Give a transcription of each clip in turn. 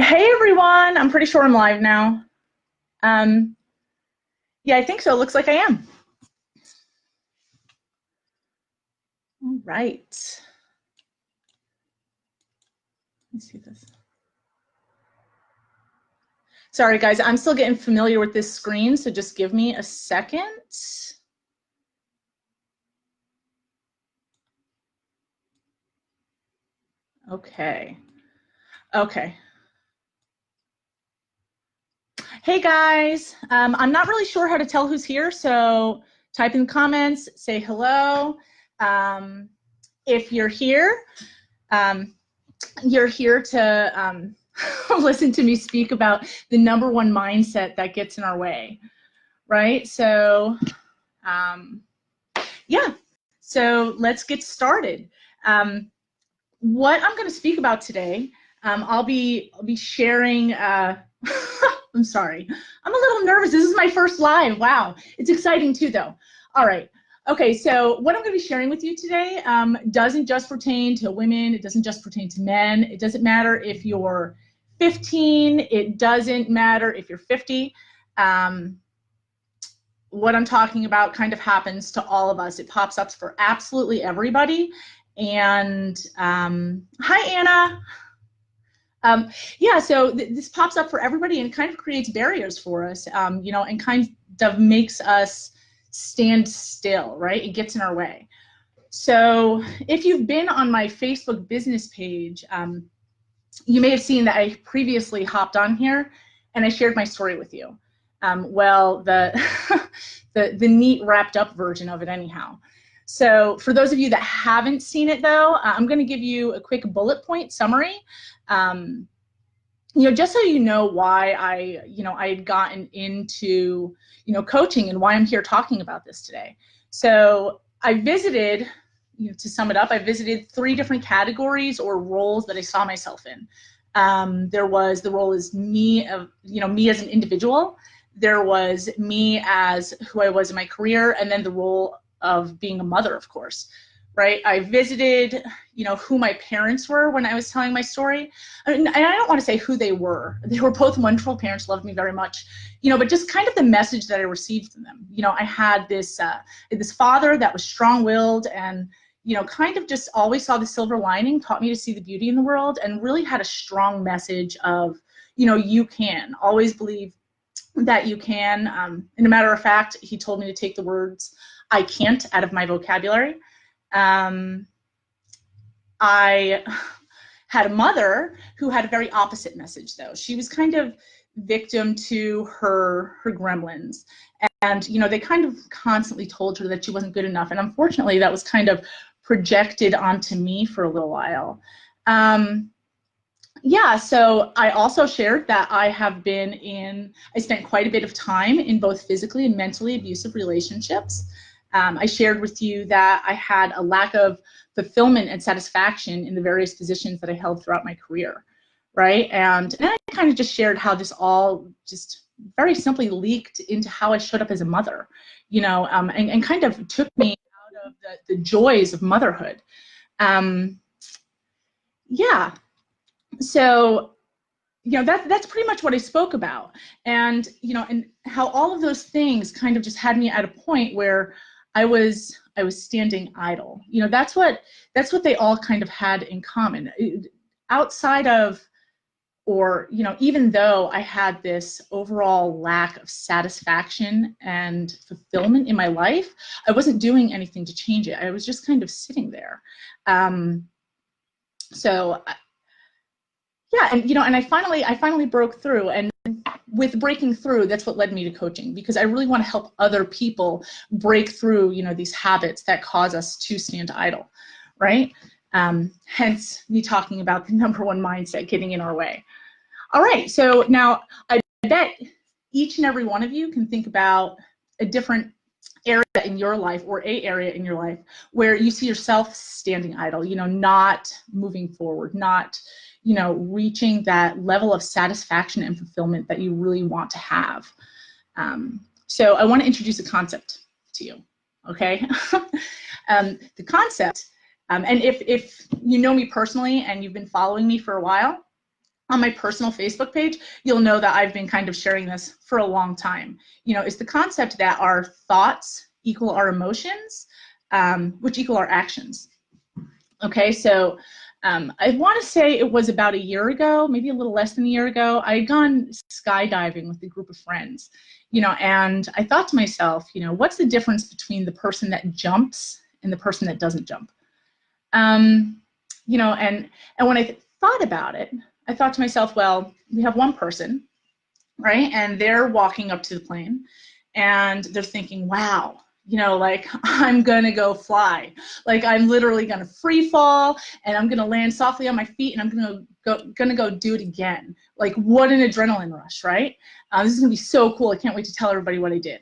Hey everyone, I'm pretty sure I'm live now. Um, yeah, I think so. Looks like I am. All right. Let me see this. Sorry guys, I'm still getting familiar with this screen, so just give me a second. Okay. Okay. Hey guys, I'm not really sure how to tell who's here, so type in the comments, say hello. Um, if um, you're here to listen to me speak about the number one mindset that gets in our way, right? So, um, yeah, so let's get started. What I'm going to speak about today, I'll be sharing. I'm sorry, I'm a little nervous. This is my first live. Wow, it's exciting too, though. All right. Okay, so what I'm going to be sharing with you today doesn't just pertain to women. It doesn't just pertain to men. It doesn't matter if you're 15. It doesn't matter if you're 50. What I'm talking about kind of happens to all of us. It pops up for absolutely everybody. And hi, Anna. Yeah, so this pops up for everybody and kind of creates barriers for us, and kind of makes us stand still, right? It gets in our way. So if you've been on my Facebook business page, you may have seen that I previously hopped on here and I shared my story with you. Well, the, the neat wrapped up version of it anyhow. So for those of you that haven't seen it though, I'm gonna give you a quick bullet point summary. Just so you know why I had gotten into, coaching and why I'm here talking about this today. So I visited, to sum it up, I visited 3 different categories or roles that I saw myself in. There was the role as me as an individual. There was me as who I was in my career, and then the role of being a mother, of course. Right? I visited, who my parents were when I was telling my story. And I don't want to say who they were. They were both wonderful parents, loved me very much, but just kind of the message that I received from them. I had this father that was strong-willed and, kind of just always saw the silver lining, taught me to see the beauty in the world, and really had a strong message of, you can always believe that you can. And a matter of fact, he told me to take the words "I can't" out of my vocabulary. I had a mother who had a very opposite message, though. She was kind of victim to her gremlins. And, they kind of constantly told her that she wasn't good enough. And unfortunately, that was kind of projected onto me for a little while. Yeah, so I also shared that I spent quite a bit of time in both physically and mentally abusive relationships. I shared with you that I had a lack of fulfillment and satisfaction in the various positions that I held throughout my career, right? And I kind of just shared how this all just very simply leaked into how I showed up as a mother, and kind of took me out of the joys of motherhood. Yeah, so that's pretty much what I spoke about, and and how all of those things kind of just had me at a point where I was standing idle. That's what they all kind of had in common. Outside of, or even though I had this overall lack of satisfaction and fulfillment in my life, I wasn't doing anything to change it. I was just kind of sitting there. So yeah, and and I finally broke through, and with breaking through, that's what led me to coaching, because I really want to help other people break through, these habits that cause us to stand idle, right? Hence me talking about the number one mindset getting in our way. All right, so now I bet each and every one of you can think about a different area in your life, or a area in your life, where you see yourself standing idle, not moving forward, not reaching that level of satisfaction and fulfillment that you really want to have. So I want to introduce a concept to you, okay? The concept, and if you know me personally and you've been following me for a while, on my personal Facebook page, you'll know that I've been kind of sharing this for a long time. You know, it's the concept that our thoughts equal our emotions, which equal our actions. Okay, so I want to say it was about a year ago, maybe a little less than a year ago, I had gone skydiving with a group of friends, you know, and I thought to myself, you know, what's the difference between the person that jumps and the person that doesn't jump? You know, and when I thought about it, I thought to myself, well, we have one person, right? And they're walking up to the plane and they're thinking, wow, you know, like, I'm gonna go fly. Like, I'm literally gonna free fall and I'm gonna land softly on my feet and I'm gonna go do it again. Like, what an adrenaline rush, right? This is gonna be so cool. I can't wait to tell everybody what I did,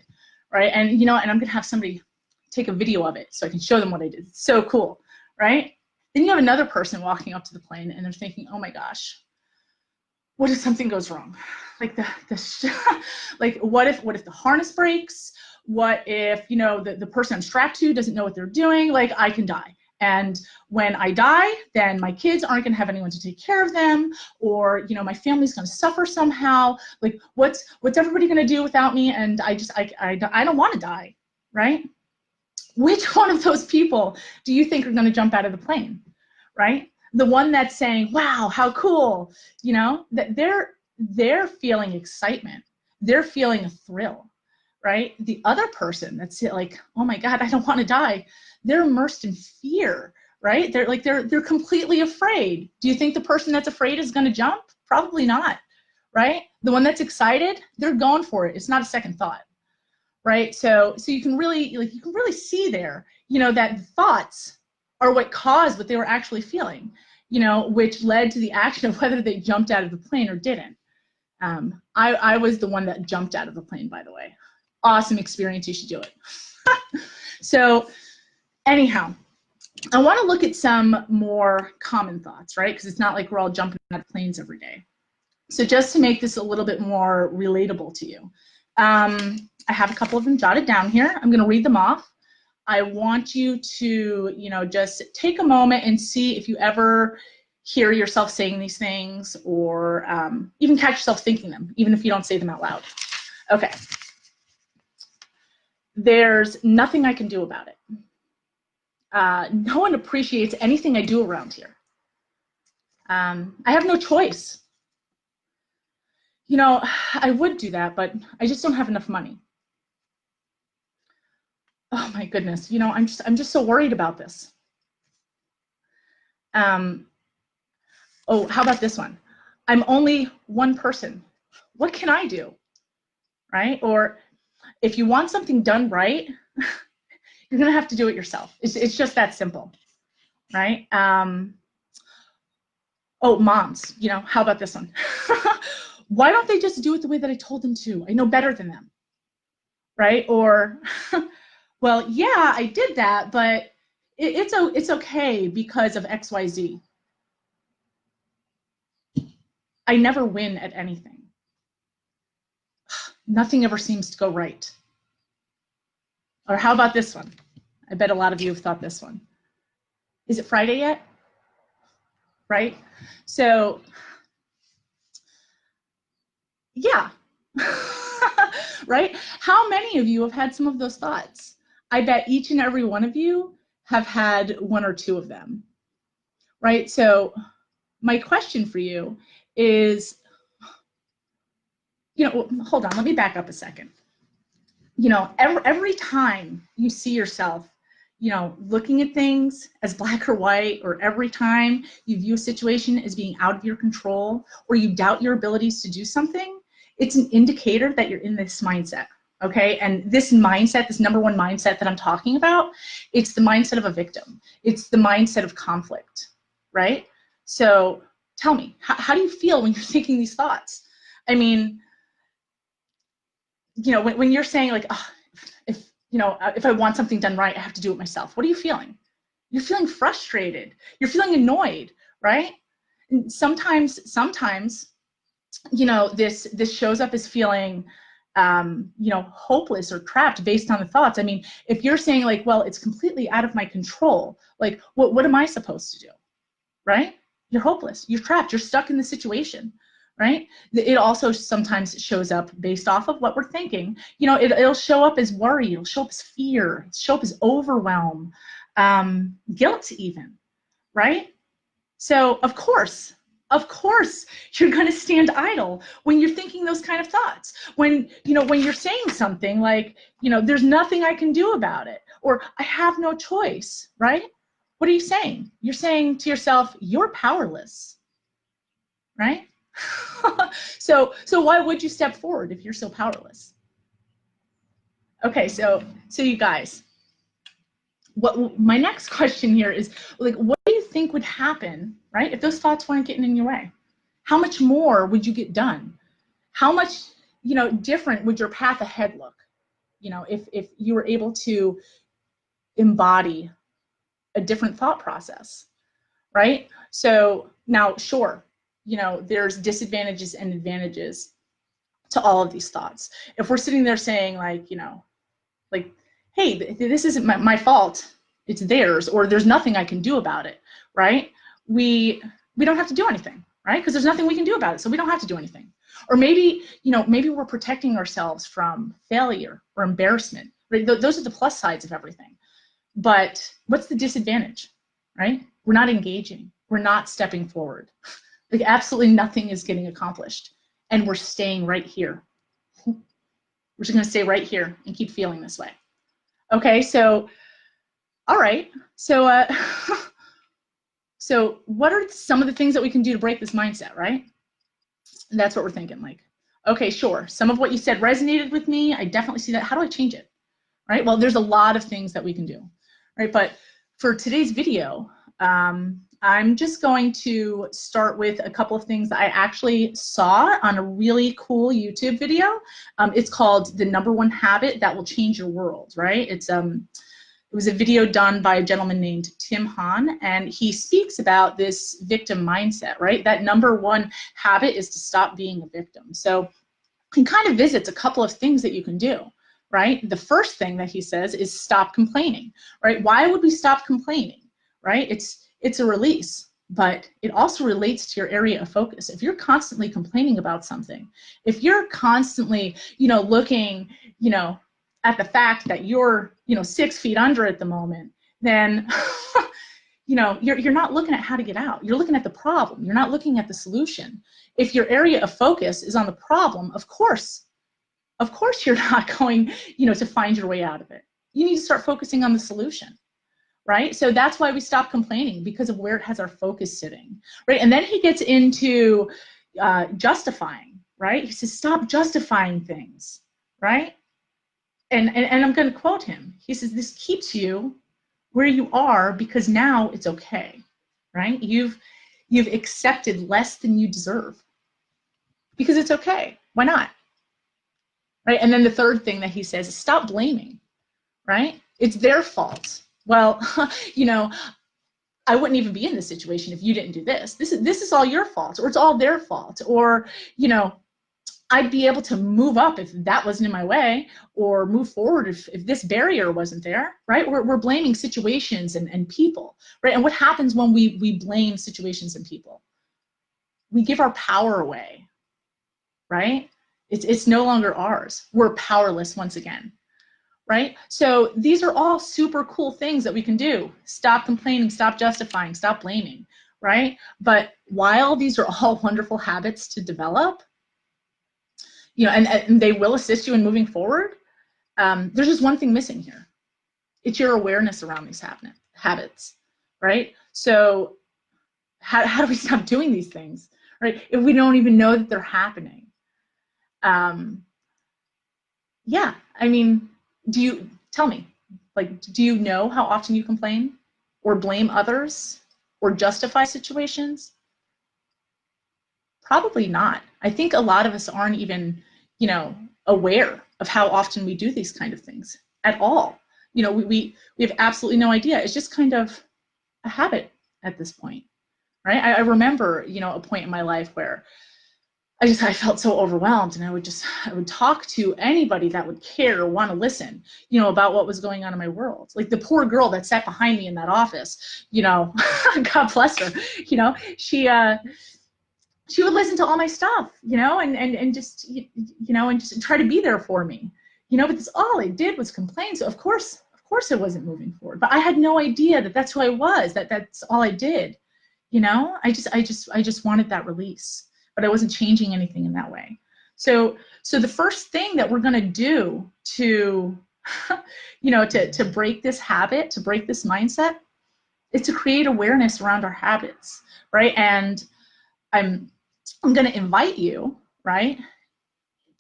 right? And, you know, and I'm gonna have somebody take a video of it so I can show them what I did. It's so cool, right? Then you have another person walking up to the plane and they're thinking, oh my gosh, what if something goes wrong? Like like what if the harness breaks? What if, you know, the person I'm strapped to doesn't know what they're doing? Like, I can die. And when I die, then my kids aren't going to have anyone to take care of them, or, you know, my family's going to suffer somehow. Like, what's everybody going to do without me? And I don't want to die, right? Which one of those people do you think are going to jump out of the plane, right? The one that's saying, wow, how cool, you know, that they're feeling excitement. They're feeling a thrill, right? The other person that's like, oh my God, I don't want to die. They're immersed in fear, right? They're completely afraid. Do you think the person that's afraid is going to jump? Probably not, right? The one that's excited, they're going for it. It's not a second thought, right? So you can really, like, you can really see there, you know, that thoughts are what caused what they were actually feeling, you know, which led to the action of whether they jumped out of the plane or didn't. I was the one that jumped out of the plane, by the way. Awesome experience, you should do it. So anyhow, I want to look at some more common thoughts, right? Because it's not like we're all jumping out of planes every day. So just to make this a little bit more relatable to you, I have a couple of them jotted down here. I'm going to read them off. I want you to, you know, just take a moment and see if you ever hear yourself saying these things, or even catch yourself thinking them, even if you don't say them out loud. Okay. There's nothing I can do about it. No one appreciates anything I do around here. I have no choice. You know, I would do that, but I just don't have enough money. Oh my goodness, you know, I'm just so worried about this. Oh, how about this one? I'm only one person. What can I do? Right? Or if you want something done right, you're gonna have to do it yourself. It's just that simple, right? Oh, moms, you know, how about this one? Why don't they just do it the way that I told them to? I know better than them, right? Or, well, yeah, I did that, but it's okay because of XYZ. I never win at anything. Nothing ever seems to go right. Or how about this one? I bet a lot of you have thought this one. Is it Friday yet? Right? So, yeah. Right? How many of you have had some of those thoughts? I bet each and every one of you have had one or two of them. Right? So, my question for you is, you know, hold on, let me back up a second. You know, every time you see yourself, you know, looking at things as black or white, or every time you view a situation as being out of your control, or you doubt your abilities to do something, it's an indicator that you're in this mindset, okay? And this mindset, this number one mindset that I'm talking about, it's the mindset of a victim. It's the mindset of conflict, right? So tell me, how do you feel when you're thinking these thoughts? I mean, you know, when you're saying like, oh, if I want something done right, I have to do it myself. What are you feeling? You're feeling frustrated. You're feeling annoyed, right? And sometimes, you know, this shows up as feeling, you know, hopeless or trapped based on the thoughts. I mean, if you're saying like, well, it's completely out of my control, like, what am I supposed to do, right? you're hopeless, you're trapped, you're stuck in the situation, right? It also sometimes shows up based off of what we're thinking. You know, it'll show up as worry, it'll show up as fear, it'll show up as overwhelm, guilt even, right? So of course, you're going to stand idle when you're thinking those kind of thoughts. When, you know, when you're saying something like, you know, there's nothing I can do about it, or I have no choice, right? What are you saying? You're saying to yourself, you're powerless, right? So why would you step forward if you're so powerless? Okay, so you guys, what my next question here is, like, what do you think would happen, right, if those thoughts weren't getting in your way? How much more would you get done? How much, you know, different would your path ahead look, you know, if you were able to embody a different thought process, right? So now, sure, you know, there's disadvantages and advantages to all of these thoughts. If we're sitting there saying, like, you know, like, hey, this isn't my fault, it's theirs, or there's nothing I can do about it, right? We don't have to do anything, right? Because there's nothing we can do about it, so we don't have to do anything. Or maybe, you know, maybe we're protecting ourselves from failure or embarrassment, right? Those are the plus sides of everything. But what's the disadvantage, right? We're not engaging, we're not stepping forward. Like, absolutely nothing is getting accomplished, and we're staying right here. We're just going to stay right here and keep feeling this way. Okay, so, all right. So, so what are some of the things that we can do to break this mindset, right? And that's what we're thinking, like, okay, sure. Some of what you said resonated with me. I definitely see that. How do I change it, right? Well, there's a lot of things that we can do, right? But for today's video, I'm just going to start with a couple of things that I actually saw on a really cool YouTube video. It's called The #1 Habit That Will Change Your World, right? It was a video done by a gentleman named Tim Hahn, and he speaks about this victim mindset, right? That #1 habit is to stop being a victim. So he kind of visits a couple of things that you can do, right? The first thing that he says is stop complaining, right? Why would we stop complaining, right? It's a release, but it also relates to your area of focus. If you're constantly complaining about something, if you're constantly, you know, looking, you know, at the fact that you're, you know, 6 feet under at the moment, then, you know, you're not looking at how to get out. You're looking at the problem. You're not looking at the solution. If your area of focus is on the problem, of course you're not going, you know, to find your way out of it. You need to start focusing on the solution, right? So that's why we stop complaining, because of where it has our focus sitting, right? And then he gets into justifying, right? He says, stop justifying things, right? And I'm going to quote him. He says, this keeps you where you are because now it's okay, right? You've accepted less than you deserve because it's okay. Why not? Right? And then the third thing that he says is stop blaming, right? It's their fault. Well, you know, I wouldn't even be in this situation if you didn't do this. This is all your fault, or it's all their fault, or, you know, I'd be able to move up if that wasn't in my way, or move forward if this barrier wasn't there, right? We're blaming situations and people, right? And what happens when we blame situations and people? We give our power away, right? It's no longer ours. We're powerless once again, right? So these are all super cool things that we can do. Stop complaining, stop justifying, stop blaming, right? But while these are all wonderful habits to develop, you know, and they will assist you in moving forward, there's just one thing missing here. It's your awareness around these habits, right? So how do we stop doing these things, right? If we don't even know that they're happening. Yeah, I mean, tell me, like, do you know how often you complain or blame others or justify situations? Probably not. I think a lot of us aren't even, you know, aware of how often we do these kind of things at all. You know, we have absolutely no idea. It's just kind of a habit at this point, right? I remember, you know, a point in my life where I felt so overwhelmed, and I would talk to anybody that would care or want to listen, about what was going on in my world. Like the poor girl that sat behind me in that office, God bless her, she would listen to all my stuff, and just, and just try to be there for me, because all I did was complain. So of course it wasn't moving forward, but I had no idea that that's who I was, that's all I did. I just wanted that release, but I wasn't changing anything in that way. So the first thing that we're going to do to, to break this habit, to break this mindset, is to create awareness around our habits, right? And I'm going to invite you, right,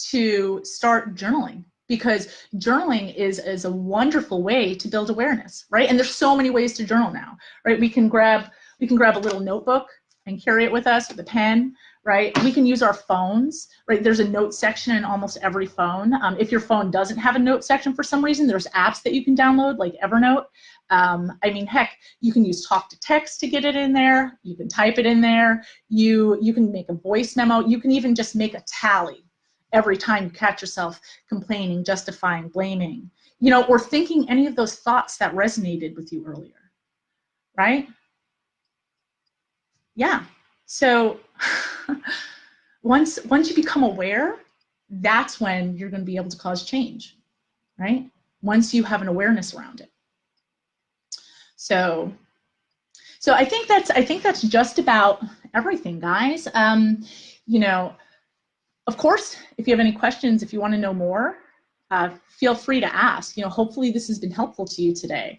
to start journaling, because journaling is a wonderful way to build awareness, right? And there's so many ways to journal now, right? We can grab a little notebook and carry it with us with a pen, right? We can use our phones, right? There's a note section in almost every phone. If your phone doesn't have a note section for some reason, there's apps that you can download like Evernote. Heck, you can use talk to text to get it in there. You can type it in there. You can make a voice memo. You can even just make a tally every time you catch yourself complaining, justifying, blaming, or thinking any of those thoughts that resonated with you earlier, right? Yeah. So once you become aware, that's when you're going to be able to cause change, right? Once you have an awareness around it. So I think that's just about everything, guys. Of course, if you have any questions, if you want to know more, feel free to ask. Hopefully this has been helpful to you today.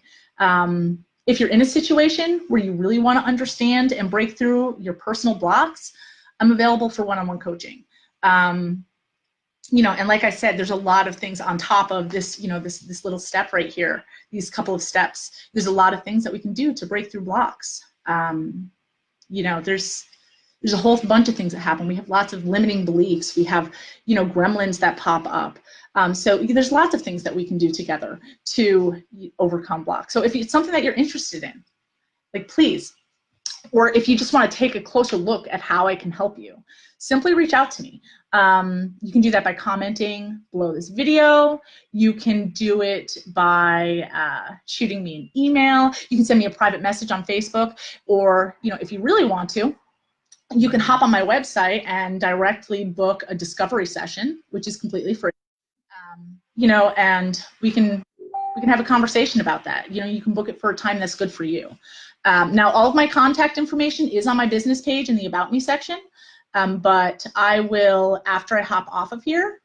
If you're in a situation where you really want to understand and break through your personal blocks, I'm available for one-on-one coaching. And like I said, there's a lot of things on top of this, this little step right here, these couple of steps. There's a lot of things that we can do to break through blocks. There's a whole bunch of things that happen. We have lots of limiting beliefs. We have, gremlins that pop up. So there's lots of things that we can do together to overcome blocks. So if it's something that you're interested in, like please, or if you just want to take a closer look at how I can help you, simply reach out to me. You can do that by commenting below this video. You can do it by shooting me an email. You can send me a private message on Facebook, or if you really want to, you can hop on my website and directly book a discovery session, which is completely free. And we can have a conversation about that. You can book it for a time that's good for you. Now, all of my contact information is on my business page in the About Me section, but I will, after I hop off of here,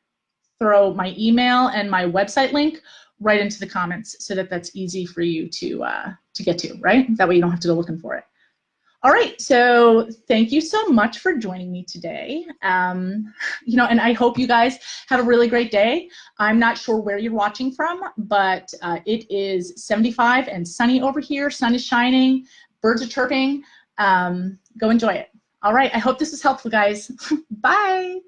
throw my email and my website link right into the comments so that that's easy for you to get to, right? That way you don't have to go looking for it. All right, so thank you so much for joining me today. And I hope you guys have a really great day. I'm not sure where you're watching from, but it is 75 and sunny over here. Sun is shining, birds are chirping. Go enjoy it. All right, I hope this is helpful, guys. Bye.